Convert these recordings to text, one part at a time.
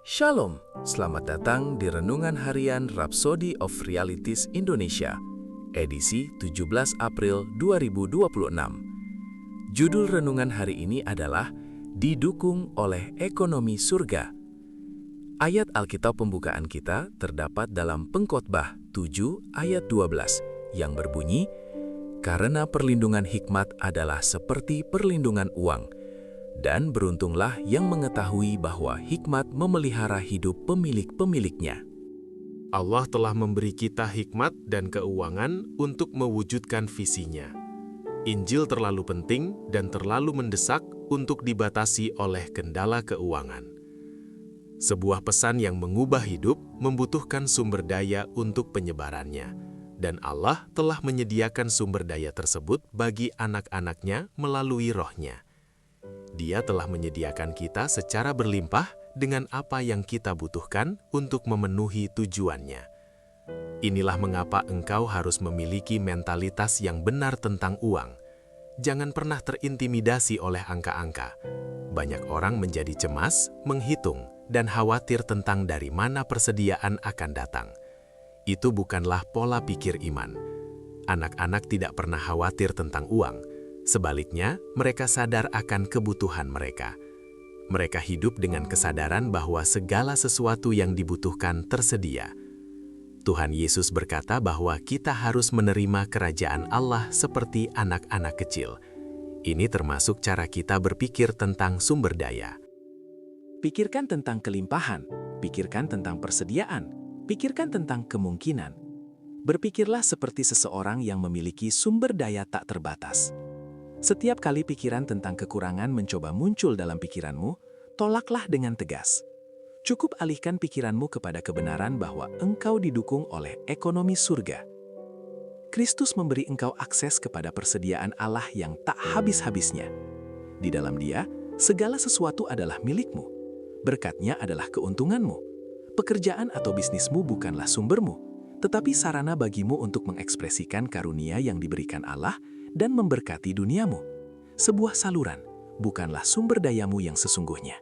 Shalom, selamat datang di Renungan Harian Rhapsody of Realities Indonesia, edisi 17 April 2026. Judul renungan hari ini adalah Didukung oleh Ekonomi Surga. Ayat Alkitab pembukaan kita terdapat dalam Pengkhotbah 7 ayat 12 yang berbunyi, "Karena perlindungan hikmat adalah seperti perlindungan uang, dan beruntunglah yang mengetahui bahwa hikmat memelihara hidup pemilik-pemiliknya." Allah telah memberi kita hikmat dan keuangan untuk mewujudkan visinya. Injil terlalu penting dan terlalu mendesak untuk dibatasi oleh kendala keuangan. Sebuah pesan yang mengubah hidup membutuhkan sumber daya untuk penyebarannya, dan Allah telah menyediakan sumber daya tersebut bagi anak-anaknya melalui Roh-Nya. Dia telah menyediakan kita secara berlimpah dengan apa yang kita butuhkan untuk memenuhi tujuannya. Inilah mengapa engkau harus memiliki mentalitas yang benar tentang uang. Jangan pernah terintimidasi oleh angka-angka. Banyak orang menjadi cemas, menghitung, dan khawatir tentang dari mana persediaan akan datang. Itu bukanlah pola pikir iman. Anak-anak tidak pernah khawatir tentang uang. Sebaliknya, mereka sadar akan kebutuhan mereka. Mereka hidup dengan kesadaran bahwa segala sesuatu yang dibutuhkan tersedia. Tuhan Yesus berkata bahwa kita harus menerima kerajaan Allah seperti anak-anak kecil. Ini termasuk cara kita berpikir tentang sumber daya. Pikirkan tentang kelimpahan, pikirkan tentang persediaan, pikirkan tentang kemungkinan. Berpikirlah seperti seseorang yang memiliki sumber daya tak terbatas. Setiap kali pikiran tentang kekurangan mencoba muncul dalam pikiranmu, tolaklah dengan tegas. Cukup alihkan pikiranmu kepada kebenaran bahwa engkau didukung oleh ekonomi surga. Kristus memberi engkau akses kepada persediaan Allah yang tak habis-habisnya. Di dalam Dia, segala sesuatu adalah milikmu. Berkatnya adalah keuntunganmu. Pekerjaan atau bisnismu bukanlah sumbermu, tetapi sarana bagimu untuk mengekspresikan karunia yang diberikan Allah dan memberkati duniamu. Sebuah saluran, bukanlah sumber dayamu yang sesungguhnya.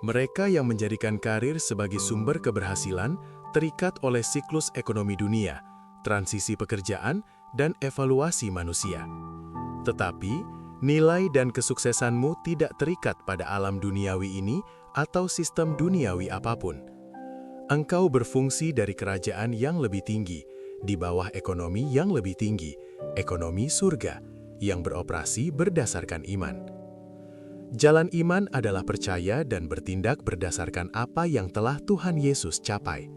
Mereka yang menjadikan karir sebagai sumber keberhasilan terikat oleh siklus ekonomi dunia, transisi pekerjaan, dan evaluasi manusia. Tetapi, nilai dan kesuksesanmu tidak terikat pada alam duniawi ini atau sistem duniawi apapun. Engkau berfungsi dari kerajaan yang lebih tinggi, di bawah ekonomi yang lebih tinggi, ekonomi surga, yang beroperasi berdasarkan iman. Jalan iman adalah percaya dan bertindak berdasarkan apa yang telah Tuhan Yesus capai.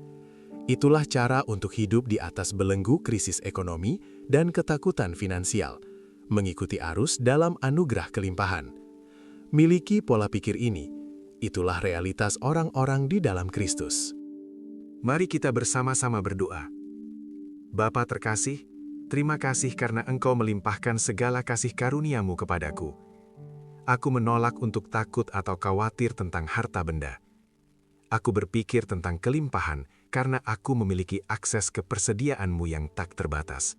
Itulah cara untuk hidup di atas belenggu krisis ekonomi dan ketakutan finansial, mengikuti arus dalam anugerah kelimpahan. Miliki pola pikir ini, itulah realitas orang-orang di dalam Kristus. Mari kita bersama-sama berdoa. Bapa terkasih, terima kasih karena Engkau melimpahkan segala kasih karunia-Mu kepadaku. Aku menolak untuk takut atau khawatir tentang harta benda. Aku berpikir tentang kelimpahan karena aku memiliki akses ke persediaan-Mu yang tak terbatas.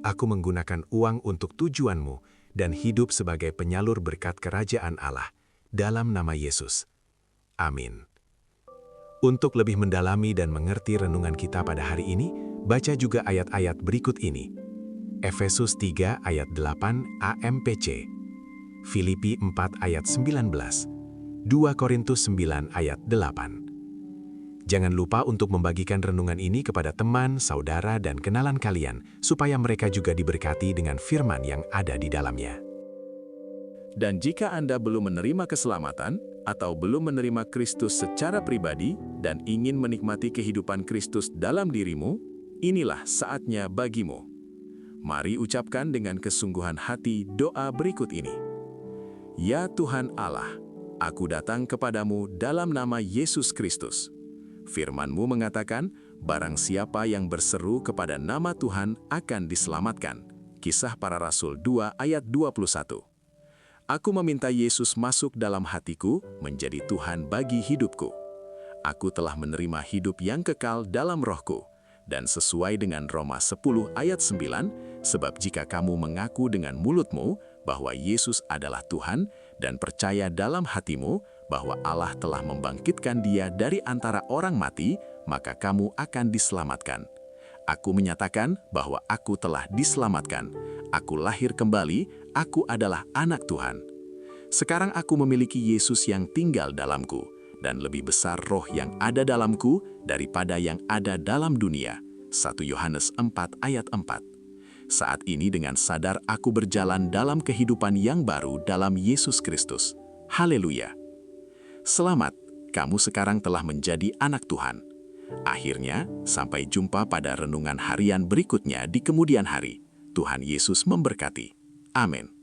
Aku menggunakan uang untuk tujuan-Mu dan hidup sebagai penyalur berkat kerajaan Allah. Dalam nama Yesus. Amin. Untuk lebih mendalami dan mengerti renungan kita pada hari ini, baca juga ayat-ayat berikut ini. Efesus 3 ayat 8 AMPC, Filipi 4 ayat 19, 2 Korintus 9 ayat 8. Jangan lupa untuk membagikan renungan ini kepada teman, saudara, dan kenalan kalian, supaya mereka juga diberkati dengan firman yang ada di dalamnya. Dan jika Anda belum menerima keselamatan atau belum menerima Kristus secara pribadi dan ingin menikmati kehidupan Kristus dalam dirimu, inilah saatnya bagimu. Mari ucapkan dengan kesungguhan hati doa berikut ini. Ya Tuhan Allah, aku datang kepadamu dalam nama Yesus Kristus. Firman-Mu mengatakan, barang siapa yang berseru kepada nama Tuhan akan diselamatkan. Kisah Para Rasul 2 ayat 21. Aku meminta Yesus masuk dalam hatiku menjadi Tuhan bagi hidupku. Aku telah menerima hidup yang kekal dalam Roh-Ku. Dan sesuai dengan Roma 10 ayat 9, sebab jika kamu mengaku dengan mulutmu bahwa Yesus adalah Tuhan dan percaya dalam hatimu bahwa Allah telah membangkitkan Dia dari antara orang mati, maka kamu akan diselamatkan. Aku menyatakan bahwa aku telah diselamatkan. Aku lahir kembali, aku adalah anak Tuhan. Sekarang aku memiliki Yesus yang tinggal dalamku, dan lebih besar roh yang ada dalamku daripada yang ada dalam dunia. 1 Yohanes 4 ayat 4. Saat ini dengan sadar aku berjalan dalam kehidupan yang baru dalam Yesus Kristus. Haleluya! Selamat, kamu sekarang telah menjadi anak Tuhan. Akhirnya, sampai jumpa pada renungan harian berikutnya di kemudian hari. Tuhan Yesus memberkati. Amin.